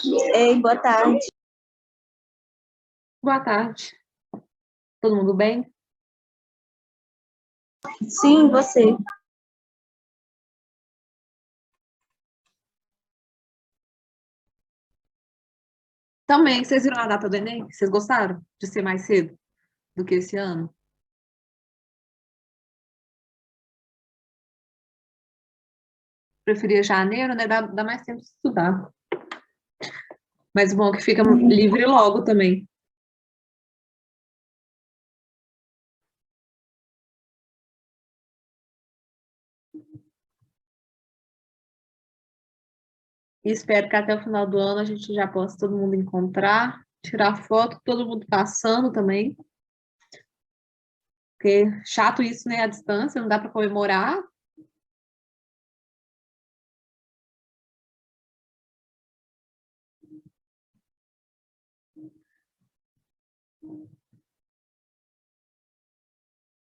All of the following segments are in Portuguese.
Ei, boa tarde. Boa tarde. Todo mundo bem? Sim, você. Também, vocês viram a data do Enem? Vocês gostaram de ser mais cedo do que esse ano? Preferia janeiro, né? Dá mais tempo de estudar. Mas bom que fica livre logo também. E espero que até o final do ano a gente já possa todo mundo encontrar, tirar foto, todo mundo passando também. Porque chato isso, né? A distância, não dá para comemorar.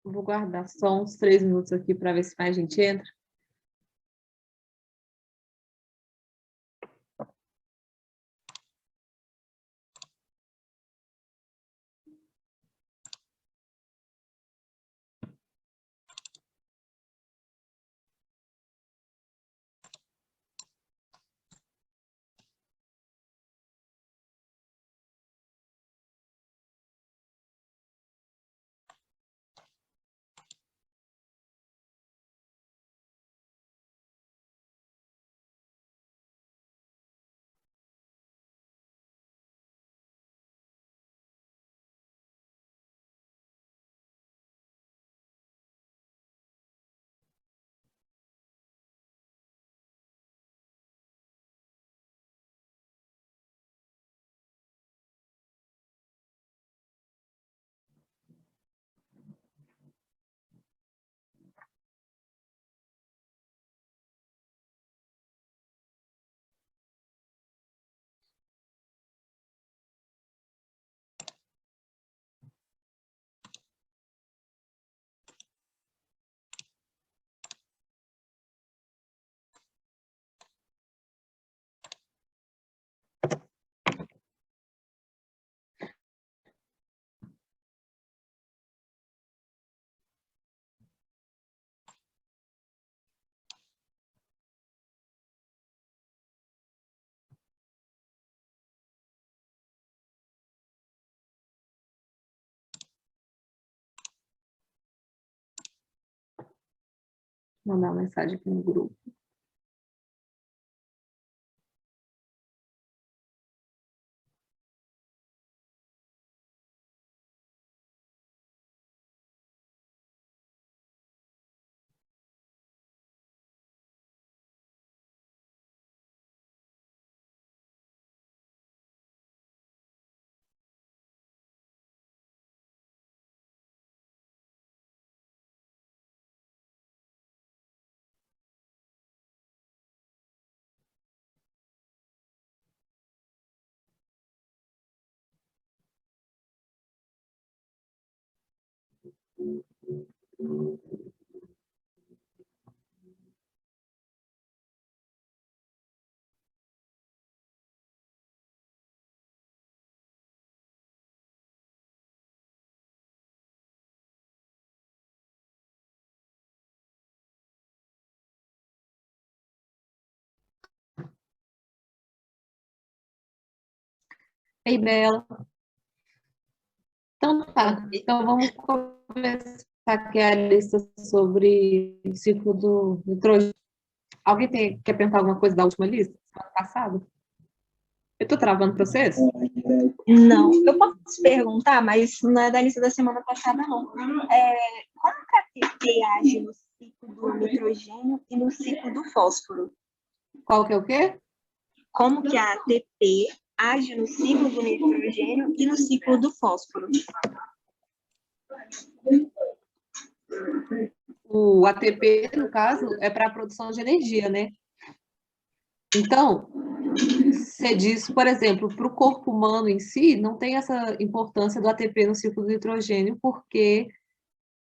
Vou guardar só uns 3 minutos aqui para ver se mais gente entra. Vou mandar uma mensagem aqui no grupo. Ei, Bela. Então tá. Então vamos começar aqui a lista sobre o ciclo do nitrogênio. Alguém quer perguntar alguma coisa da última lista? Semana passada? Eu tô travando para vocês? Não, eu posso perguntar, mas não é da lista da semana passada, não. Como que a ATP age no ciclo do nitrogênio e no ciclo do fósforo? Qual que é o quê? Como que a ATP age no ciclo do nitrogênio e no ciclo do fósforo? O ATP, no caso, é para a produção de energia, né? Então, você diz, por exemplo, para o corpo humano em si, não tem essa importância do ATP no ciclo do nitrogênio, porque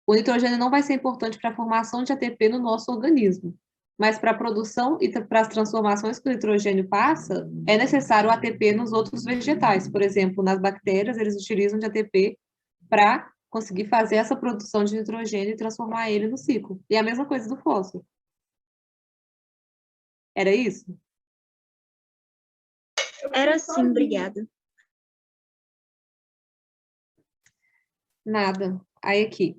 o nitrogênio não vai ser importante para a formação de ATP no nosso organismo. mas para a produção e para as transformações que o nitrogênio passa, é necessário o ATP nos outros vegetais. Por exemplo, nas bactérias, eles utilizam de ATP para conseguir fazer essa produção de nitrogênio e transformar ele no ciclo. E a mesma coisa do fósforo. Era isso? Era sim, obrigada. Nada. Aí aqui.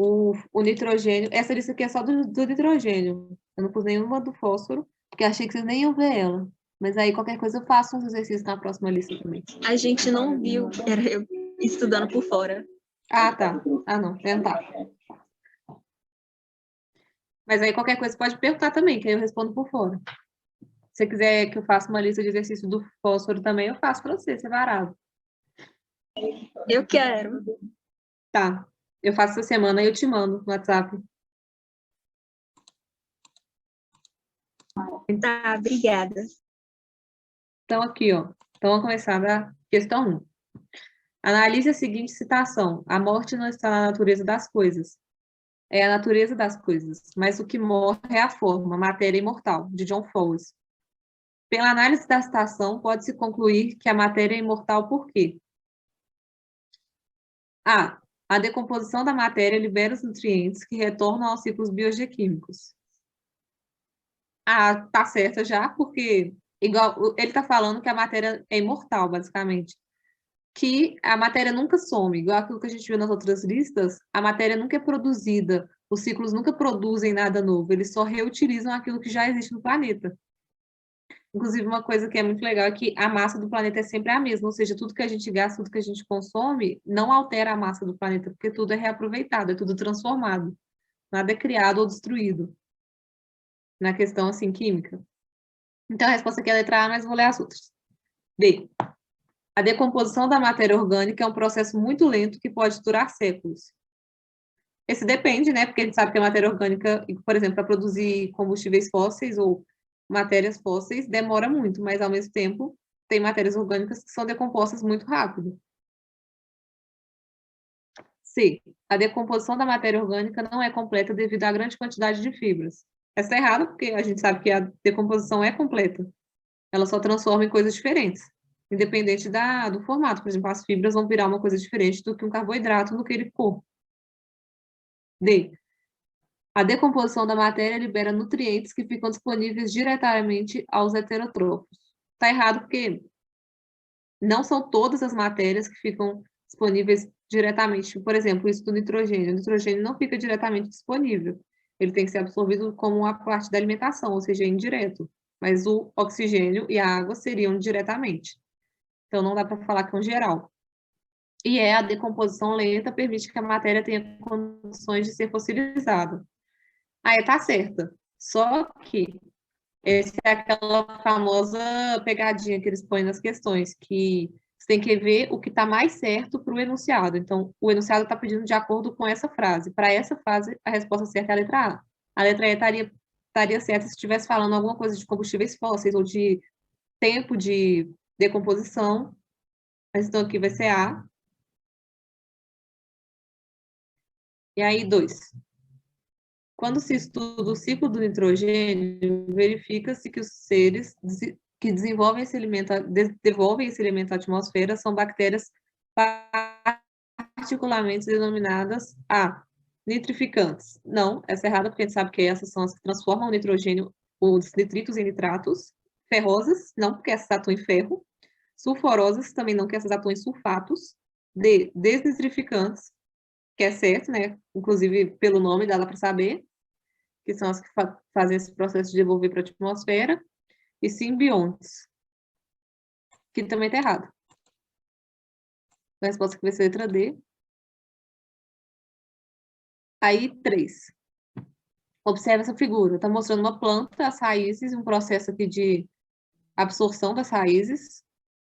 O nitrogênio. Essa lista aqui é só do nitrogênio. Eu não pus nenhuma do fósforo, porque achei que vocês nem iam ver ela. Mas aí qualquer coisa eu faço uns exercícios na próxima lista também. A gente não viu, era eu estudando por fora. Ah, tá. Ah, não. Tentar. Mas aí qualquer coisa pode perguntar também, que aí eu respondo por fora. Se você quiser que eu faça uma lista de exercícios do fósforo também, eu faço para você, separado. Eu quero. Tá. Eu faço essa semana e eu te mando no WhatsApp. Tá, obrigada. Então, aqui, ó. Então, vamos começar da questão 1. Analise a seguinte citação. A morte não está na natureza das coisas. É a natureza das coisas, mas o que morre é a forma, a matéria imortal, de John Fowles. Pela análise da citação, pode-se concluir que a matéria é imortal por quê? A. A decomposição da matéria libera os nutrientes que retornam aos ciclos biogeoquímicos. Ah, tá certa já, porque igual ele está falando que a matéria é imortal, basicamente. Que a matéria nunca some, igual aquilo que a gente viu nas outras listas, a matéria nunca é produzida, os ciclos nunca produzem nada novo, eles só reutilizam aquilo que já existe no planeta. Inclusive, uma coisa que é muito legal é que a massa do planeta é sempre a mesma, ou seja, tudo que a gente gasta, tudo que a gente consome, não altera a massa do planeta, porque tudo é reaproveitado, é tudo transformado. Nada é criado ou destruído. Na questão, assim, química. Então, a resposta aqui é a letra A, mas vou ler as outras. B. A decomposição da matéria orgânica é um processo muito lento que pode durar séculos. Esse depende, né? Porque a gente sabe que a matéria orgânica, por exemplo, para produzir combustíveis fósseis ou matérias fósseis, demora muito, mas ao mesmo tempo tem matérias orgânicas que são decompostas muito rápido. C. A decomposição da matéria orgânica não é completa devido à grande quantidade de fibras. Essa é errada porque a gente sabe que a decomposição é completa. Ela só transforma em coisas diferentes, independente do formato. Por exemplo, as fibras vão virar uma coisa diferente do que um carboidrato no que ele for. D. A decomposição da matéria libera nutrientes que ficam disponíveis diretamente aos heterótrofos. Está errado porque não são todas as matérias que ficam disponíveis diretamente. Por exemplo, isso do nitrogênio. O nitrogênio não fica diretamente disponível. Ele tem que ser absorvido como uma parte da alimentação, ou seja, indireto. Mas o oxigênio e a água seriam diretamente. Então, não dá para falar que é um geral. E a decomposição lenta permite que a matéria tenha condições de ser fossilizada. Aí tá certa. Só que essa é aquela famosa pegadinha que eles põem nas questões, que você tem que ver o que está mais certo para o enunciado. Então, o enunciado está pedindo de acordo com essa frase. Para essa frase, a resposta certa é a letra A. A letra E estaria certa se estivesse falando alguma coisa de combustíveis fósseis ou de tempo de decomposição. Mas então aqui vai ser A. E aí, 2. Quando se estuda o ciclo do nitrogênio, verifica-se que os seres que devolvem esse elemento à atmosfera são bactérias particularmente denominadas nitrificantes. Não, essa é errada, porque a gente sabe que essas são as que transformam o nitrogênio, os nitritos em nitratos. Ferrosas, não, porque essas atuam em ferro. Sulfurosas, também não, que essas atuam em sulfatos. Desnitrificantes, que é certo, né? Inclusive, pelo nome dá para saber, que são as que fazem esse processo de devolver para a atmosfera, e simbiontes, que também está errado. A resposta que vai ser letra D. Aí, 3. Observe essa figura. Está mostrando uma planta, as raízes, um processo aqui de absorção das raízes,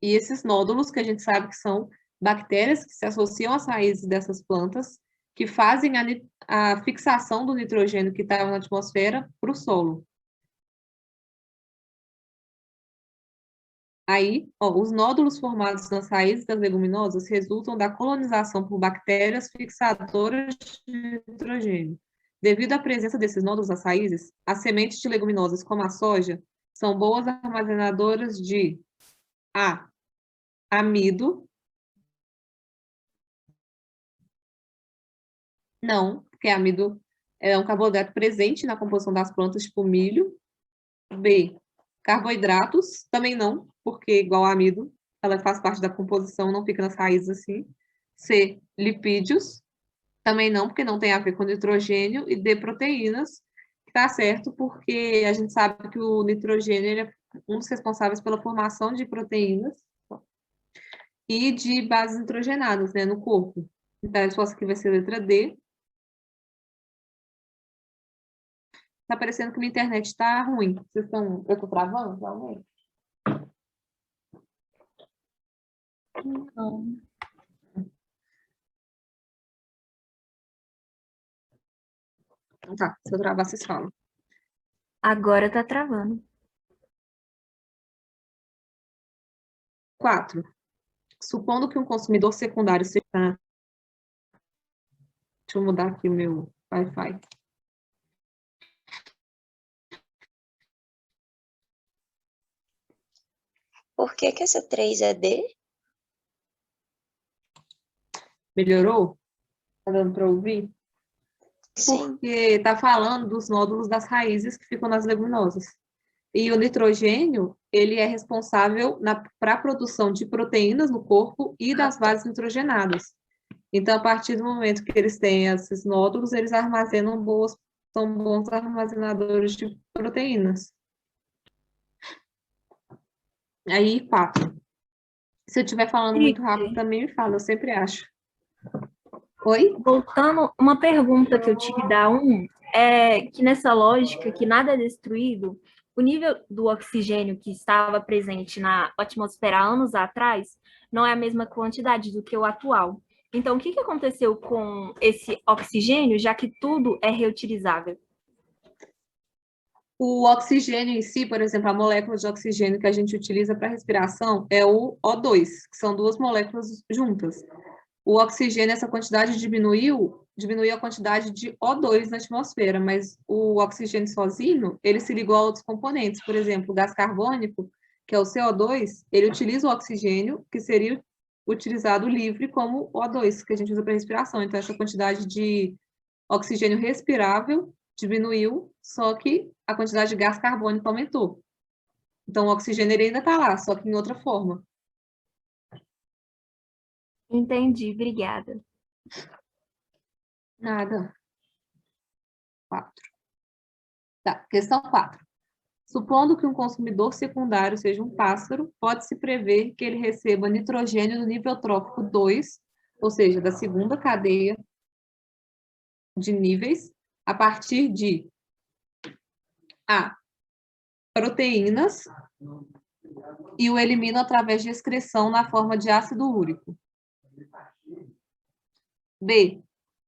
e esses nódulos, que a gente sabe que são bactérias que se associam às raízes dessas plantas, que fazem a fixação do nitrogênio que estava na atmosfera para o solo. Aí, os nódulos formados nas raízes das leguminosas resultam da colonização por bactérias fixadoras de nitrogênio. Devido à presença desses nódulos nas raízes, as sementes de leguminosas como a soja são boas armazenadoras de A. Amido. Não, porque amido é um carboidrato presente na composição das plantas, tipo milho. B. Carboidratos. Também não, porque igual ao amido, ela faz parte da composição, não fica nas raízes assim. C. Lipídios. Também não, porque não tem a ver com nitrogênio. E D. Proteínas. Tá certo, porque a gente sabe que o nitrogênio ele é um dos responsáveis pela formação de proteínas e de bases nitrogenadas, né, no corpo. Então, a resposta aqui vai ser a letra D. Tá parecendo que minha internet tá ruim. Eu tô travando, realmente? Não. Então tá, se eu travar, vocês falam. Agora tá travando. 4. Supondo que um consumidor secundário seja... Deixa eu mudar aqui o meu Wi-Fi. Por que que essa 3 é D? Melhorou? Tá dando para ouvir? Sim. Porque tá falando dos nódulos das raízes que ficam nas leguminosas. E o nitrogênio, ele é responsável para a produção de proteínas no corpo e das bases nitrogenadas. Então, a partir do momento que eles têm esses nódulos, eles armazenam são bons armazenadores de proteínas. Aí, 4. Se eu estiver falando muito rápido, também me fala, eu sempre acho. Oi? Voltando, uma pergunta que eu tive da é que nessa lógica que nada é destruído, o nível do oxigênio que estava presente na atmosfera há anos atrás não é a mesma quantidade do que o atual. Então, o que aconteceu com esse oxigênio, já que tudo é reutilizável? O oxigênio em si, por exemplo, a molécula de oxigênio que a gente utiliza para respiração é o O2, que são duas moléculas juntas. O oxigênio, essa quantidade diminuiu a quantidade de O2 na atmosfera, mas o oxigênio sozinho, ele se ligou a outros componentes. Por exemplo, o gás carbônico, que é o CO2, ele utiliza o oxigênio, que seria utilizado livre como O2, que a gente usa para respiração. Então, essa quantidade de oxigênio respirável diminuiu, só que a quantidade de gás carbônico aumentou. Então, o oxigênio ele ainda está lá, só que em outra forma. Entendi, obrigada. Nada. 4. Tá, questão 4. Supondo que um consumidor secundário seja um pássaro, pode-se prever que ele receba nitrogênio no nível trófico 2, ou seja, da segunda cadeia de níveis, a partir de A. Proteínas, e o elimina através de excreção na forma de ácido úrico. B.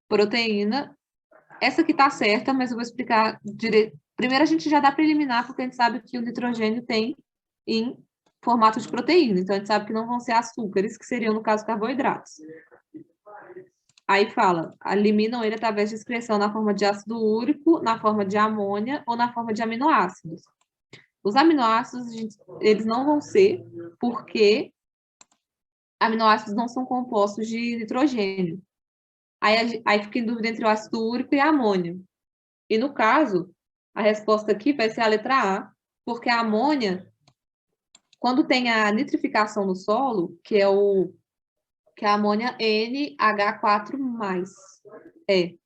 Proteína. Essa aqui está certa, mas eu vou explicar direito. Primeiro, a gente já dá para eliminar, porque a gente sabe que o nitrogênio tem em formato de proteína. Então, a gente sabe que não vão ser açúcares, que seriam, no caso, carboidratos. Aí fala, eliminam ele através de excreção na forma de ácido úrico, na forma de amônia ou na forma de aminoácidos. Os aminoácidos, eles não vão ser, porque aminoácidos não são compostos de nitrogênio. Aí fica em dúvida entre o ácido úrico e a amônia. E no caso, a resposta aqui vai ser a letra A, porque a amônia, quando tem a nitrificação no solo, que é a amônia NH4+,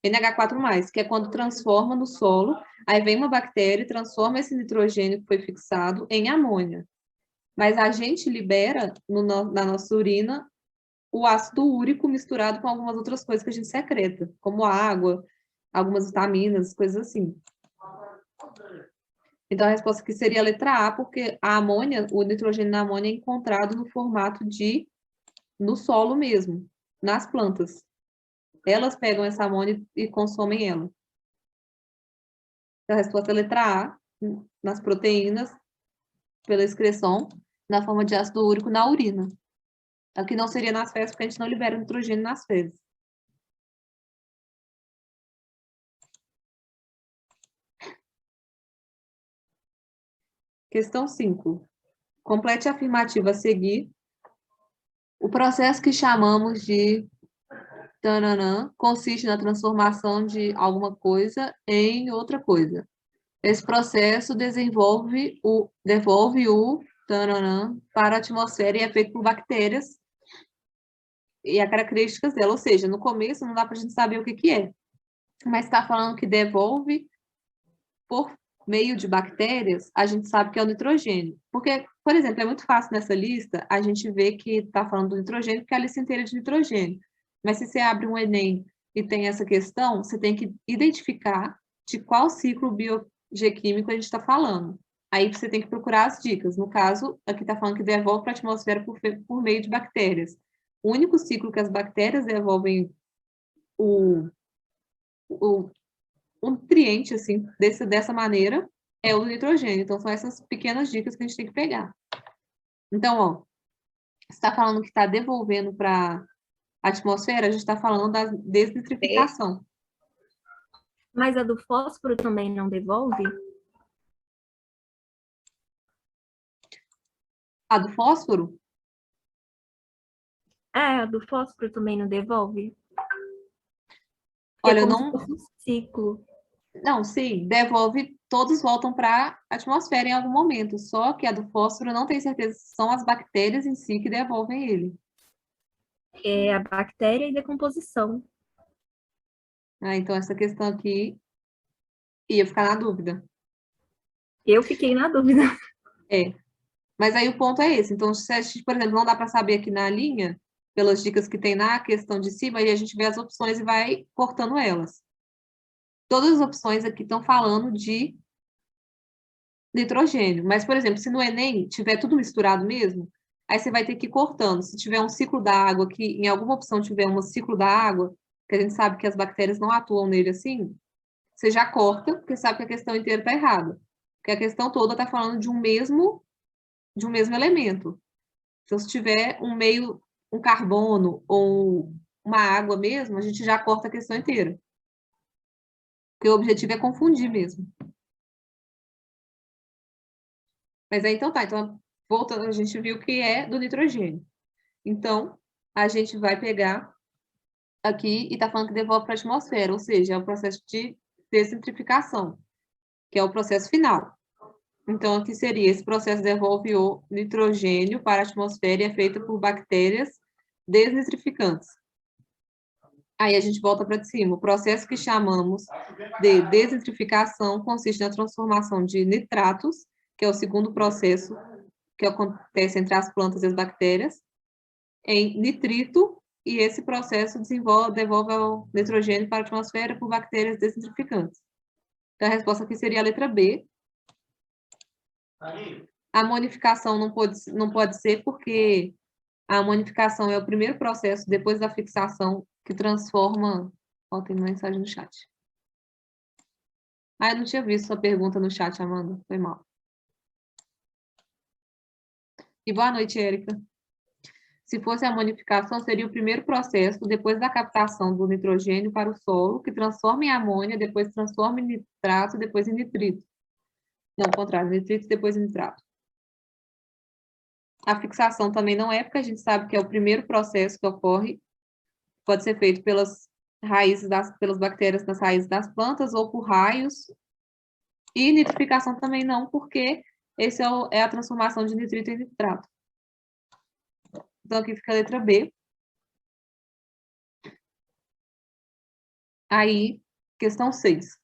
NH4+, que é quando transforma no solo, aí vem uma bactéria e transforma esse nitrogênio que foi fixado em amônia. Mas a gente libera na nossa urina o ácido úrico misturado com algumas outras coisas que a gente secreta, como água, algumas vitaminas, coisas assim. Então, a resposta aqui seria a letra A, porque a amônia, o nitrogênio na amônia é encontrado no formato no solo mesmo, nas plantas. Elas pegam essa amônia e consomem ela. Então, a resposta é a letra A, nas proteínas, pela excreção, na forma de ácido úrico na urina. Aqui não seria nas fezes, porque a gente não libera nitrogênio nas fezes. Questão 5. Complete a afirmativa a seguir. O processo que chamamos de tananã consiste na transformação de alguma coisa em outra coisa. Esse processo devolve o tananã para a atmosfera e é feito por bactérias e as características dela. Ou seja, no começo não dá para a gente saber o que é, mas está falando que devolve por meio de bactérias, a gente sabe que é o nitrogênio. Porque, por exemplo, é muito fácil nessa lista a gente ver que está falando do nitrogênio, porque é a lista inteira é de nitrogênio. Mas se você abre um Enem e tem essa questão, você tem que identificar de qual ciclo biogeoquímico a gente está falando. Aí você tem que procurar as dicas. No caso, aqui está falando que devolve para a atmosfera por meio de bactérias. O único ciclo que as bactérias devolvem o nutriente, assim, dessa maneira, é o nitrogênio. Então, são essas pequenas dicas que a gente tem que pegar. Então, ó, está falando que está devolvendo para a atmosfera, a gente está falando da desnitrificação. Mas a do fósforo também não devolve? A do fósforo? A do fósforo também não devolve? Olha, é como não... se fosse um ciclo. Não, sim, devolve, todos voltam para a atmosfera em algum momento, só que a do fósforo não tem certeza se são as bactérias em si que devolvem ele. É a bactéria e decomposição. Então, essa questão aqui ia ficar na dúvida. Eu fiquei na dúvida. Mas aí o ponto é esse. Então, se a gente, por exemplo, não dá para saber aqui na linha, pelas dicas que tem na questão de cima, aí a gente vê as opções e vai cortando elas. Todas as opções aqui estão falando de nitrogênio. Mas, por exemplo, se no Enem tiver tudo misturado mesmo, aí você vai ter que ir cortando. Se tiver um ciclo da água, que em alguma opção tiver um ciclo da água, que a gente sabe que as bactérias não atuam nele assim, você já corta, porque sabe que a questão inteira está errada. Porque a questão toda está falando de um mesmo elemento. Então, se tiver um carbono ou uma água mesmo, a gente já corta a questão inteira. Porque o objetivo é confundir mesmo. Mas aí, então tá. Então, voltando, a gente viu que é do nitrogênio. Então, a gente vai pegar aqui e tá falando que devolve para a atmosfera, ou seja, é o processo de descentrificação, que é o processo final. Então, aqui seria, esse processo devolve o nitrogênio para a atmosfera e é feito por bactérias desnitrificantes. Aí a gente volta para cima. O processo que chamamos de desnitrificação consiste na transformação de nitratos, que é o segundo processo que acontece entre as plantas e as bactérias, em nitrito, e esse processo devolve o nitrogênio para a atmosfera por bactérias desnitrificantes. Então, a resposta aqui seria a letra B. A amonificação não pode ser porque a amonificação é o primeiro processo, depois da fixação, que transforma... Ó, tem uma mensagem no chat. Eu não tinha visto sua pergunta no chat, Amanda. Foi mal. E boa noite, Érica. Se fosse a amonificação, seria o primeiro processo, depois da captação do nitrogênio para o solo, que transforma em amônia, depois transforma em nitrato, depois em nitrito. Não, ao contrário, nitrito, depois em nitrato. A fixação também não é, porque a gente sabe que é o primeiro processo que ocorre, pode ser feito pelas bactérias nas raízes das plantas ou por raios. E nitrificação também não, porque esse é a transformação de nitrito em nitrato. Então, aqui fica a letra B. Aí, questão 6.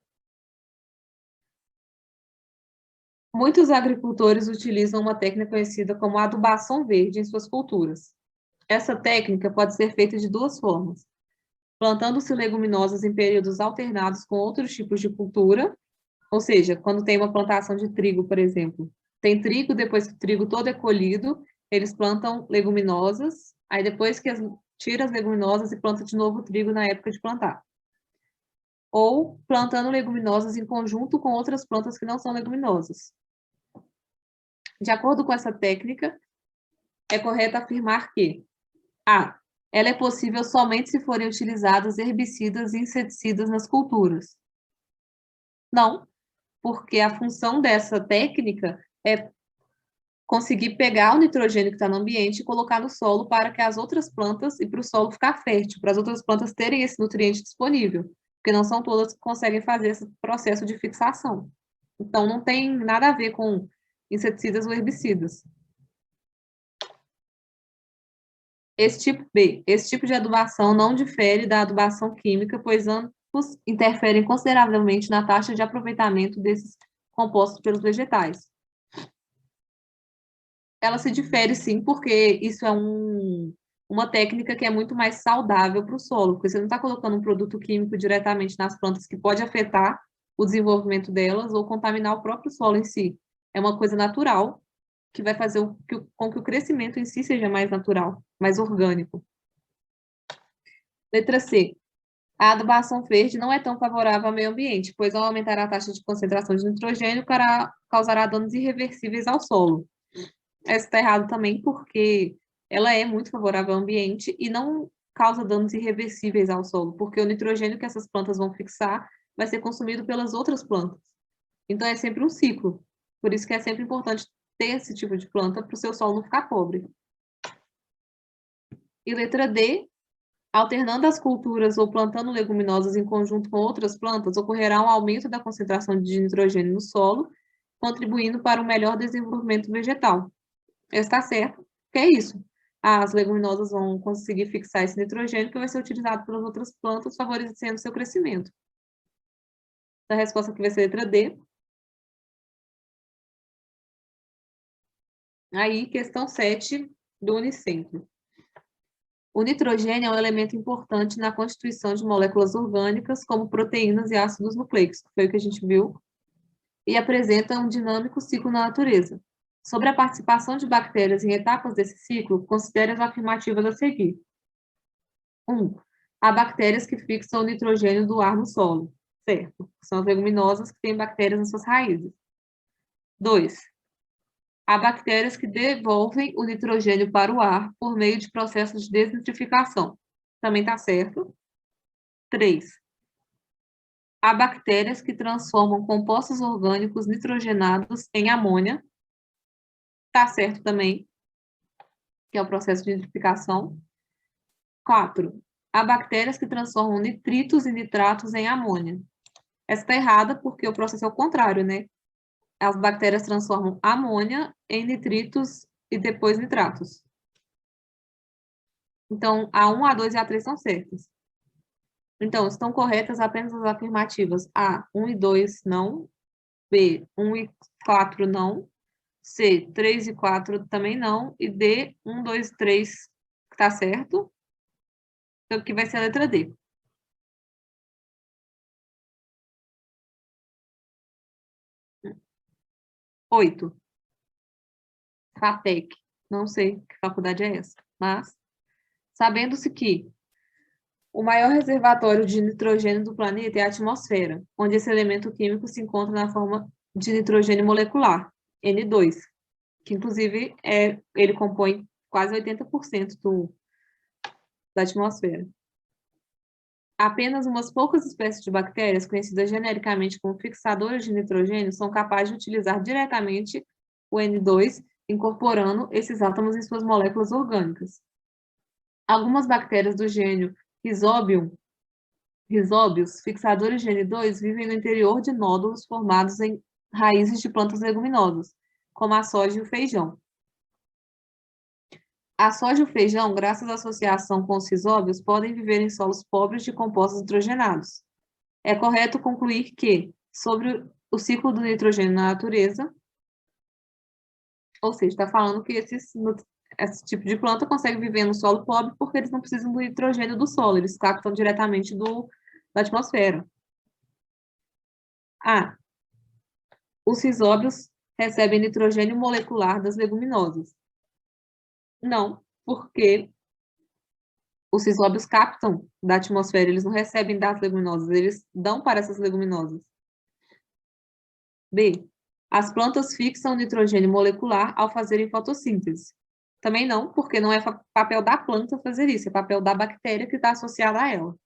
Muitos agricultores utilizam uma técnica conhecida como adubação verde em suas culturas. Essa técnica pode ser feita de duas formas: plantando-se leguminosas em períodos alternados com outros tipos de cultura, ou seja, quando tem uma plantação de trigo, por exemplo. Tem trigo, depois que o trigo todo é colhido, eles plantam leguminosas, aí depois que tira as leguminosas e planta de novo o trigo na época de plantar. Ou plantando leguminosas em conjunto com outras plantas que não são leguminosas. De acordo com essa técnica, é correto afirmar que a. Ela é possível somente se forem utilizados herbicidas e inseticidas nas culturas. Não, porque a função dessa técnica é conseguir pegar o nitrogênio que está no ambiente e colocar no solo para que as outras plantas, e para o solo ficar fértil, para as outras plantas terem esse nutriente disponível, porque não são todas que conseguem fazer esse processo de fixação. Então, não tem nada a ver com inseticidas ou herbicidas. Esse tipo de adubação não difere da adubação química, pois ambos interferem consideravelmente na taxa de aproveitamento desses compostos pelos vegetais. Ela se difere, sim, porque isso é uma técnica que é muito mais saudável para o solo, porque você não está colocando um produto químico diretamente nas plantas que pode afetar o desenvolvimento delas ou contaminar o próprio solo em si. É uma coisa natural que vai fazer com que o crescimento em si seja mais natural, mais orgânico. Letra C. A adubação verde não é tão favorável ao meio ambiente, pois ao aumentar a taxa de concentração de nitrogênio, causará danos irreversíveis ao solo. Essa está errado também, porque ela é muito favorável ao ambiente e não causa danos irreversíveis ao solo, porque o nitrogênio que essas plantas vão fixar vai ser consumido pelas outras plantas. Então, é sempre um ciclo. Por isso que é sempre importante ter esse tipo de planta para o seu solo não ficar pobre. E letra D, alternando as culturas ou plantando leguminosas em conjunto com outras plantas, ocorrerá um aumento da concentração de nitrogênio no solo, contribuindo para um melhor desenvolvimento vegetal. Está certo, que é isso. As leguminosas vão conseguir fixar esse nitrogênio que vai ser utilizado pelas outras plantas, favorecendo seu crescimento. A resposta aqui vai ser a letra D. Aí, questão 7 do Unicentro. O nitrogênio é um elemento importante na constituição de moléculas orgânicas, como proteínas e ácidos nucleicos, que foi o que a gente viu, e apresenta um dinâmico ciclo na natureza. Sobre a participação de bactérias em etapas desse ciclo, considere as afirmativas a seguir. 1. Há bactérias que fixam o nitrogênio do ar no solo, certo? São as leguminosas que têm bactérias nas suas raízes. 2. Há bactérias que devolvem o nitrogênio para o ar por meio de processos de desnitrificação. Também está certo. 3. Há bactérias que transformam compostos orgânicos nitrogenados em amônia. Está certo também, que é o processo de nitrificação. 4. Há bactérias que transformam nitritos e nitratos em amônia. Essa está errada porque o processo é o contrário, né? As bactérias transformam amônia em nitritos e depois nitratos. Então, a 1, a 2 e a 3 estão certas. Então, estão corretas apenas as afirmativas A, 1 e 2, não. B, 1 e 4, não. C, 3 e 4 também não. E D, 1, 2, 3, que está certo. Então, aqui vai ser a letra D. 8. FATEC. Não sei que faculdade é essa, mas sabendo-se que o maior reservatório de nitrogênio do planeta é a atmosfera, onde esse elemento químico se encontra na forma de nitrogênio molecular, N2, que inclusive ele compõe quase 80% da atmosfera. Apenas umas poucas espécies de bactérias, conhecidas genericamente como fixadoras de nitrogênio, são capazes de utilizar diretamente o N2, incorporando esses átomos em suas moléculas orgânicas. Algumas bactérias do gênero Rhizobius, fixadores de N2, vivem no interior de nódulos formados em raízes de plantas leguminosas, como a soja e o feijão. A soja e o feijão, graças à associação com os risóbios, podem viver em solos pobres de compostos nitrogenados. É correto concluir que, sobre o ciclo do nitrogênio na natureza, ou seja, está falando que esse tipo de planta consegue viver no solo pobre porque eles não precisam do nitrogênio do solo, eles captam diretamente da atmosfera. A. Os risóbios recebem nitrogênio molecular das leguminosas. Não, porque os risóbios captam da atmosfera, eles não recebem das leguminosas, eles dão para essas leguminosas. B. As plantas fixam nitrogênio molecular ao fazerem fotossíntese. Também não, porque não é papel da planta fazer isso, é papel da bactéria que está associada a ela.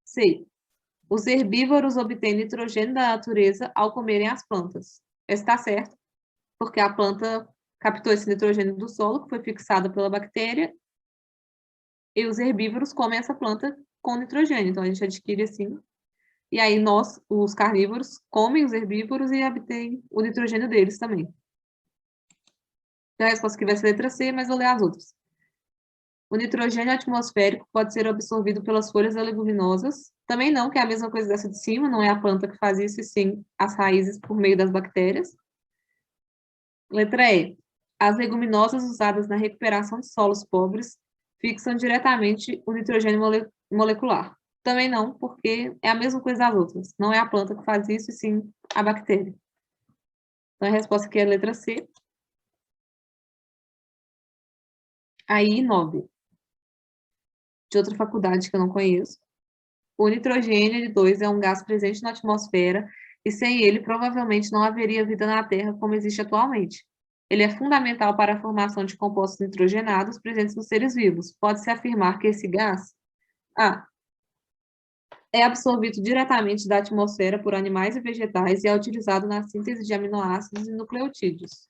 C. Os herbívoros obtêm nitrogênio da natureza ao comerem as plantas. Está certo, porque a planta captou esse nitrogênio do solo, que foi fixado pela bactéria, e os herbívoros comem essa planta com nitrogênio. Então, a gente adquire assim. E aí, nós, os carnívoros, comem os herbívoros e obtêm o nitrogênio deles também. Então, a resposta aqui vai ser a letra C, mas vou ler as outras. O nitrogênio atmosférico pode ser absorvido pelas folhas das leguminosas. Também não, que é a mesma coisa dessa de cima, não é a planta que faz isso, e sim as raízes por meio das bactérias. Letra E. As leguminosas usadas na recuperação de solos pobres fixam diretamente o nitrogênio molecular. Também não, porque é a mesma coisa das outras. Não é a planta que faz isso, e sim a bactéria. Então, a resposta aqui é a letra C. Aí, 9. De outra faculdade que eu não conheço. O nitrogênio N2 é um gás presente na atmosfera e sem ele provavelmente não haveria vida na Terra como existe atualmente. Ele é fundamental para a formação de compostos nitrogenados presentes nos seres vivos. Pode-se afirmar que esse gás é absorvido diretamente da atmosfera por animais e vegetais e é utilizado na síntese de aminoácidos e nucleotídeos.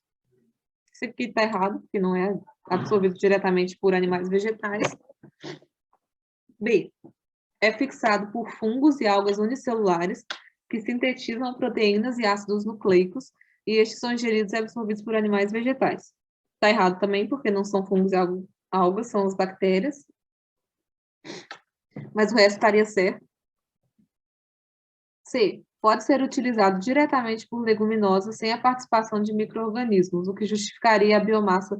Isso aqui está errado, porque não é absorvido diretamente por animais e vegetais. B. É fixado por fungos e algas unicelulares que sintetizam proteínas e ácidos nucleicos, e estes são ingeridos e absorvidos por animais e vegetais. Está errado também, porque não são fungos e algas, são as bactérias. Mas o resto estaria certo. C. Pode ser utilizado diretamente por leguminosas sem a participação de micro-organismos, o que justificaria a biomassa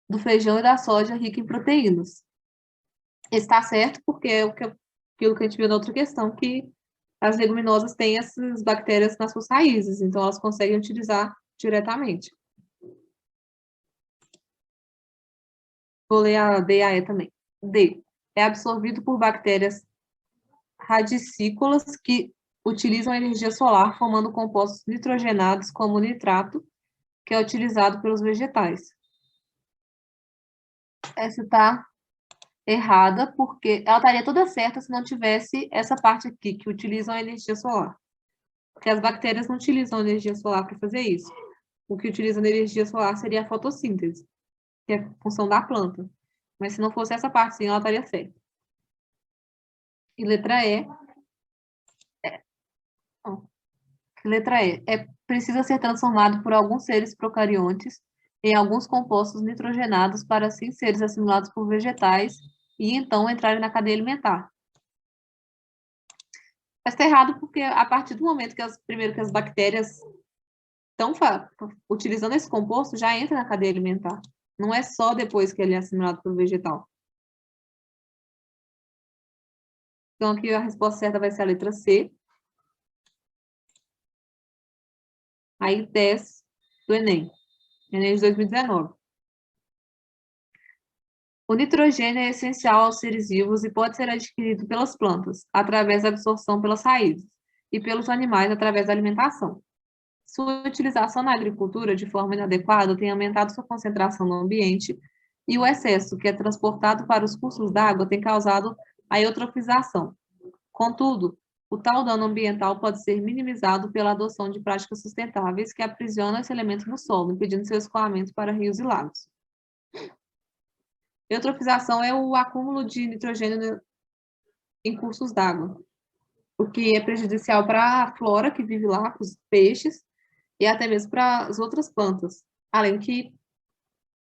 do feijão e da soja rica em proteínas. Está certo, porque é aquilo que a gente viu na outra questão, que as leguminosas têm essas bactérias nas suas raízes, então elas conseguem utilizar diretamente. Vou ler a D e a E também. D. É absorvido por bactérias radicícolas que utilizam a energia solar, formando compostos nitrogenados como o nitrato, que é utilizado pelos vegetais. Essa está errada, porque ela estaria toda certa se não tivesse essa parte aqui, que utilizam a energia solar. Porque as bactérias não utilizam energia solar para fazer isso. O que utiliza energia solar seria a fotossíntese, que é a função da planta. Mas se não fosse essa parte, sim, ela estaria certa. E letra E. Letra E. Precisa ser transformado por alguns seres procariontes em alguns compostos nitrogenados para assim seres assimilados por vegetais e então entrarem na cadeia alimentar. Mas está errado porque a partir do momento que as bactérias estão utilizando esse composto, já entra na cadeia alimentar. Não é só depois que ele é assimilado pelo vegetal. Então, aqui a resposta certa vai ser a letra C. Aí, 10 do Enem. Enem de 2019. O nitrogênio é essencial aos seres vivos e pode ser adquirido pelas plantas, através da absorção pelas raízes, e pelos animais, através da alimentação. Sua utilização na agricultura de forma inadequada tem aumentado sua concentração no ambiente, e o excesso que é transportado para os cursos d'água tem causado a eutrofização. Contudo, o tal dano ambiental pode ser minimizado pela adoção de práticas sustentáveis que aprisionam esse elemento no solo, impedindo seu escoamento para rios e lagos. Eutrofização é o acúmulo de nitrogênio em cursos d'água, o que é prejudicial para a flora que vive lá, para os peixes, e até mesmo para as outras plantas, além que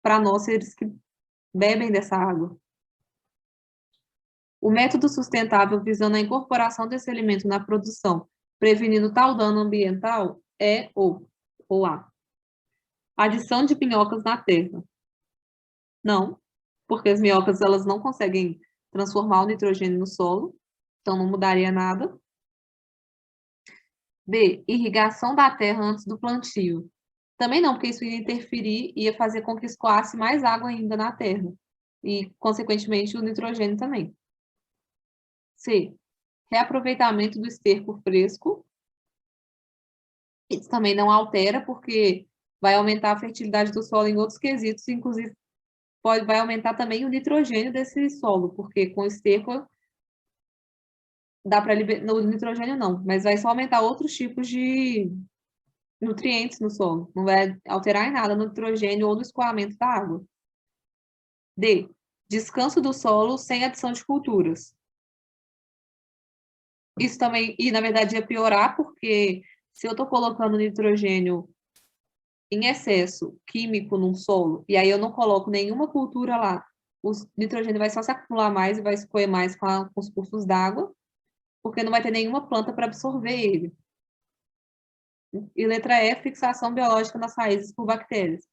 para nós, seres que bebem dessa água. O método sustentável visando a incorporação desse elemento na produção, prevenindo tal dano ambiental, é ou a adição de minhocas na terra. Não, porque as minhocas elas não conseguem transformar o nitrogênio no solo, então não mudaria nada. B, irrigação da terra antes do plantio. Também não, porque isso ia interferir, ia fazer com que escoasse mais água ainda na terra, e, consequentemente, o nitrogênio também. C, reaproveitamento do esterco fresco. Isso também não altera, porque vai aumentar a fertilidade do solo em outros quesitos, inclusive vai aumentar também o nitrogênio desse solo, porque com esterco dá para liberar, no nitrogênio não, mas vai só aumentar outros tipos de nutrientes no solo, não vai alterar em nada no nitrogênio ou no escoamento da água. D. Descanso do solo sem adição de culturas. Isso também, e na verdade ia piorar, porque se eu estou colocando nitrogênio em excesso químico num solo, e aí eu não coloco nenhuma cultura lá, o nitrogênio vai só se acumular mais e vai escoer mais com os cursos d'água, porque não vai ter nenhuma planta para absorver ele. E letra E, fixação biológica nas raízes por bactérias.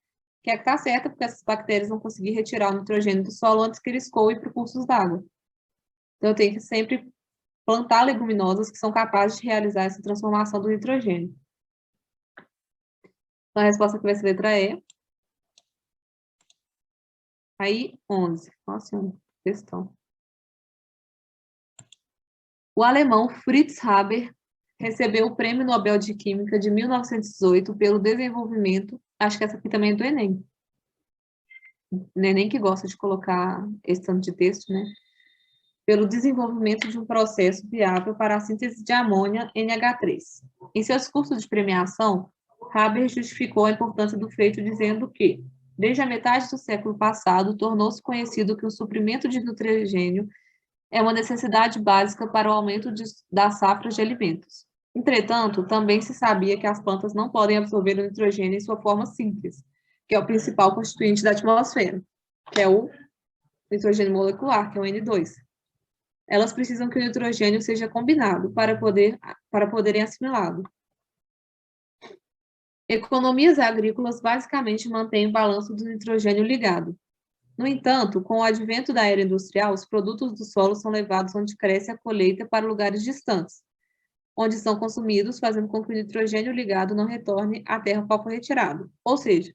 Que é que está certa, porque essas bactérias vão conseguir retirar o nitrogênio do solo antes que ele escoe para cursos d'água. Então, eu tenho que sempre plantar leguminosas que são capazes de realizar essa transformação do nitrogênio. Então, a resposta aqui vai ser letra E. Aí, 11. Nossa, questão. O alemão Fritz Haber recebeu o Prêmio Nobel de Química de 1918 pelo desenvolvimento, acho que essa aqui também é do Enem. O Enem que gosta de colocar esse tanto de texto, né? Pelo desenvolvimento de um processo viável para a síntese de amônia NH3. Em seu discurso de premiação, Haber justificou a importância do feito dizendo que, desde a metade do século passado, tornou-se conhecido que o suprimento de nitrogênio é uma necessidade básica para o aumento das safras de alimentos. Entretanto, também se sabia que as plantas não podem absorver o nitrogênio em sua forma simples, que é o principal constituinte da atmosfera, que é o nitrogênio molecular, que é o N2. Elas precisam que o nitrogênio seja combinado para poderem assimilá-lo. Economias agrícolas basicamente mantêm o balanço do nitrogênio ligado. No entanto, com o advento da era industrial, os produtos do solo são levados onde cresce a colheita para lugares distantes, onde são consumidos, fazendo com que o nitrogênio ligado não retorne à terra qual foi retirado. Ou seja,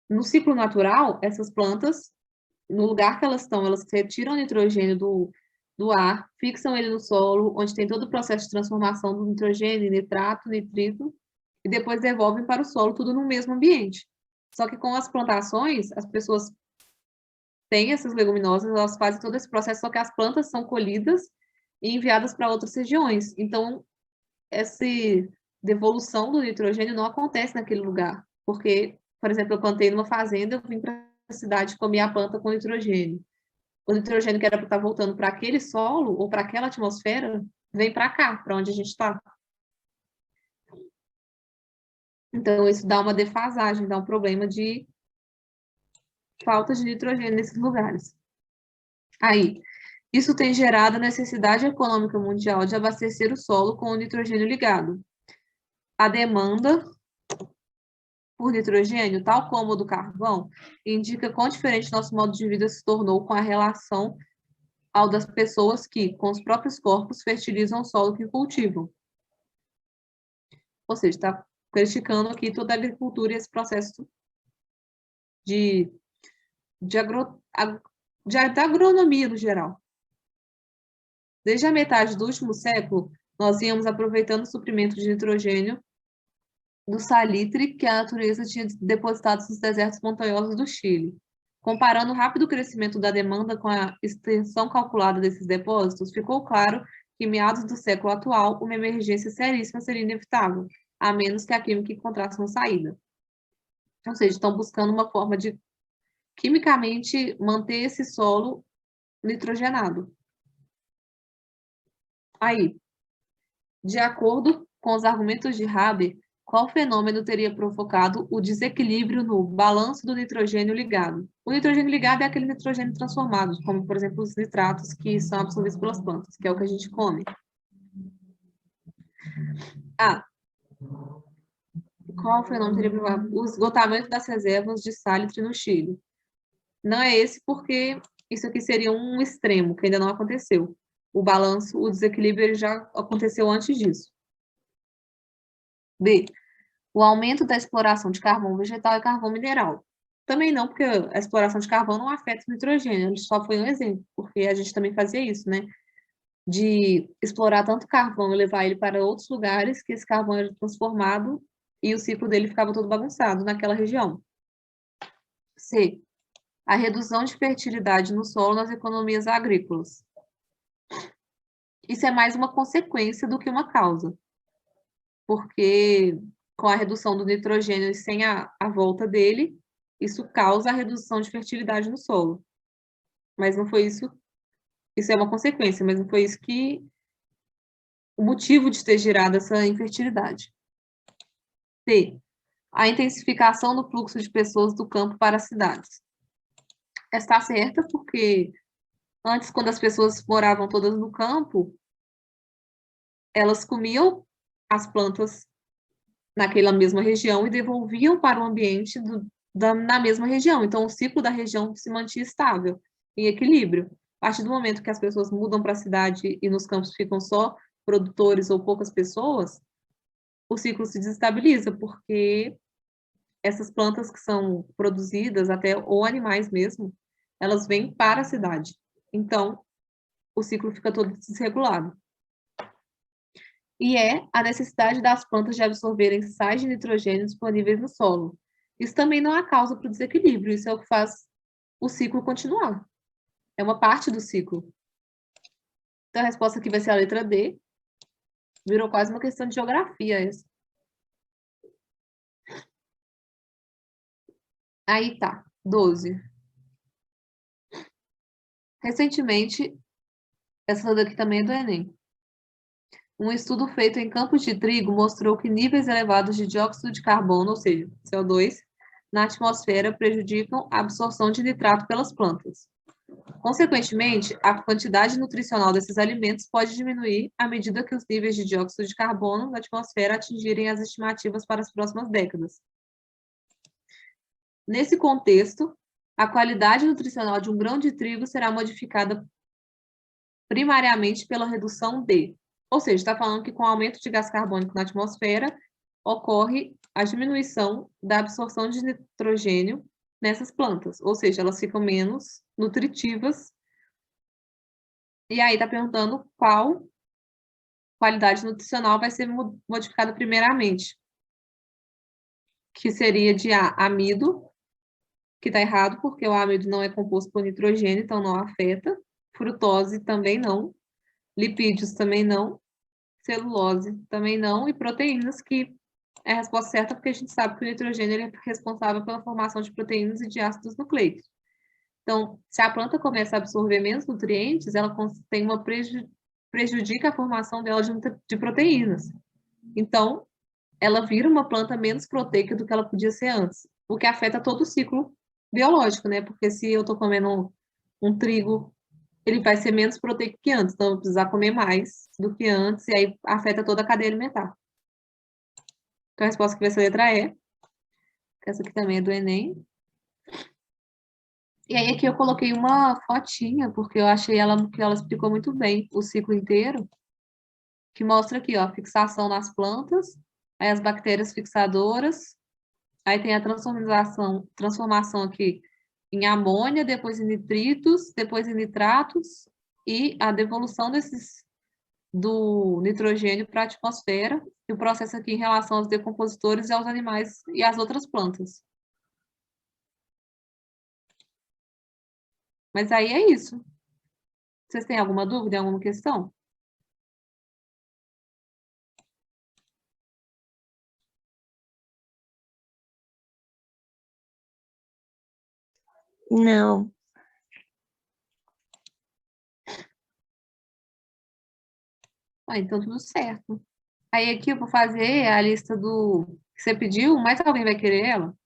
no ciclo natural, essas plantas, no lugar que elas estão, elas retiram o nitrogênio do ar, fixam ele no solo, onde tem todo o processo de transformação do nitrogênio, nitrato, nitrito, e depois devolvem para o solo, tudo no mesmo ambiente. Só que com as plantações, as pessoas têm essas leguminosas, elas fazem todo esse processo, só que as plantas são colhidas e enviadas para outras regiões. Então, essa devolução do nitrogênio não acontece naquele lugar, porque, por exemplo, eu plantei numa fazenda, eu vim para a cidade comer a planta com nitrogênio. O nitrogênio que era para estar voltando para aquele solo ou para aquela atmosfera, vem para cá, para onde a gente está. Então, isso dá uma defasagem, dá um problema de falta de nitrogênio nesses lugares. Aí, isso tem gerado a necessidade econômica mundial de abastecer o solo com o nitrogênio ligado. A demanda por nitrogênio, tal como o do carvão, indica quão diferente nosso modo de vida se tornou com a relação ao das pessoas que, com os próprios corpos, fertilizam o solo que cultivam. Ou seja, está criticando aqui toda a agricultura e esse processo da agronomia no geral. Desde a metade do último século, nós íamos aproveitando o suprimento de nitrogênio do salitre que a natureza tinha depositado nos desertos montanhosos do Chile. Comparando o rápido crescimento da demanda com a extensão calculada desses depósitos, ficou claro que, em meados do século atual, uma emergência seríssima seria inevitável, a menos que a química encontrasse uma saída. Ou seja, estão buscando uma forma de, quimicamente, manter esse solo nitrogenado. Aí, de acordo com os argumentos de Haber, qual fenômeno teria provocado o desequilíbrio no balanço do nitrogênio ligado? O nitrogênio ligado é aquele nitrogênio transformado, como, por exemplo, os nitratos que são absorvidos pelas plantas, que é o que a gente come. Qual fenômeno teria provocado? O esgotamento das reservas de salitre no Chile. Não é esse porque isso aqui seria um extremo, que ainda não aconteceu. O balanço, o desequilíbrio, ele já aconteceu antes disso. B. O aumento da exploração de carvão vegetal e carvão mineral. Também não, porque a exploração de carvão não afeta o nitrogênio, ele só foi um exemplo, porque a gente também fazia isso, né? De explorar tanto carvão e levar ele para outros lugares, que esse carvão era transformado e o ciclo dele ficava todo bagunçado naquela região. C. A redução de fertilidade no solo nas economias agrícolas. Isso é mais uma consequência do que uma causa, porque com a redução do nitrogênio e sem a volta dele, isso causa a redução de fertilidade no solo. Mas não foi isso, isso é uma consequência, mas não foi isso que o motivo de ter gerado essa infertilidade. C. A intensificação do fluxo de pessoas do campo para as cidades. Está certa porque antes, quando as pessoas moravam todas no campo, elas comiam as plantas naquela mesma região e devolviam para o ambiente na mesma região. Então, o ciclo da região se mantinha estável, em equilíbrio. A partir do momento que as pessoas mudam para a cidade e nos campos ficam só produtores ou poucas pessoas, o ciclo se desestabiliza, porque essas plantas que são produzidas, até ou animais mesmo, elas vêm para a cidade. Então, o ciclo fica todo desregulado. E é a necessidade das plantas de absorverem sais de nitrogênio disponíveis no solo. Isso também não é causa para o desequilíbrio, isso é o que faz o ciclo continuar. É uma parte do ciclo. Então, a resposta aqui vai ser a letra D. Virou quase uma questão de geografia essa. Aí tá, 12. Recentemente, essa daqui também é do Enem. Um estudo feito em campos de trigo mostrou que níveis elevados de dióxido de carbono, ou seja, CO2, na atmosfera prejudicam a absorção de nitrato pelas plantas. Consequentemente, a quantidade nutricional desses alimentos pode diminuir à medida que os níveis de dióxido de carbono na atmosfera atingirem as estimativas para as próximas décadas. Nesse contexto, a qualidade nutricional de um grão de trigo será modificada primariamente pela redução de, ou seja, está falando que com o aumento de gás carbônico na atmosfera, ocorre a diminuição da absorção de nitrogênio nessas plantas, ou seja, elas ficam menos nutritivas. E aí está perguntando qual qualidade nutricional vai ser modificada primeiramente, que seria de amido, que está errado, porque o amido não é composto por nitrogênio, então não afeta. Frutose também não. Lipídios também não. Celulose também não. E proteínas, que é a resposta certa, porque a gente sabe que o nitrogênio ele é responsável pela formação de proteínas e de ácidos nucleicos. Então, se a planta começa a absorver menos nutrientes, ela tem uma prejudica a formação dela de proteínas. Então, ela vira uma planta menos proteica do que ela podia ser antes, o que afeta todo o ciclo biológico, né? Porque se eu estou comendo um trigo, ele vai ser menos proteico que antes, então eu vou precisar comer mais do que antes, e aí afeta toda a cadeia alimentar. Então, a resposta que vai ser a letra E, que essa aqui também é do Enem. E aí aqui eu coloquei uma fotinha, porque eu achei que ela explicou muito bem o ciclo inteiro, que mostra aqui, ó, fixação nas plantas, aí as bactérias fixadoras, aí tem a transformação aqui em amônia, depois em nitritos, depois em nitratos, e a devolução do nitrogênio para a atmosfera, e o processo aqui em relação aos decompositores e aos animais e às outras plantas. Mas aí é isso. Vocês têm alguma dúvida, alguma questão? Não. Então tudo certo. Aí aqui eu vou fazer a lista do que você pediu, mas alguém vai querer ela?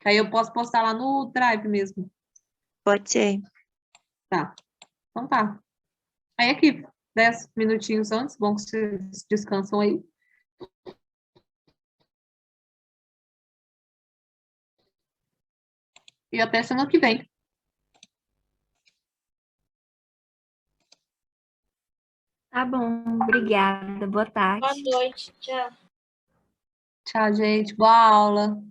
Aí eu posso postar lá no Drive mesmo. Pode ser. Tá. Então tá. Aí aqui, 10 minutinhos antes, bom que vocês descansam aí. E até semana que vem. Tá bom, obrigada. Boa tarde. Boa noite, tchau. Tchau, gente. Boa aula.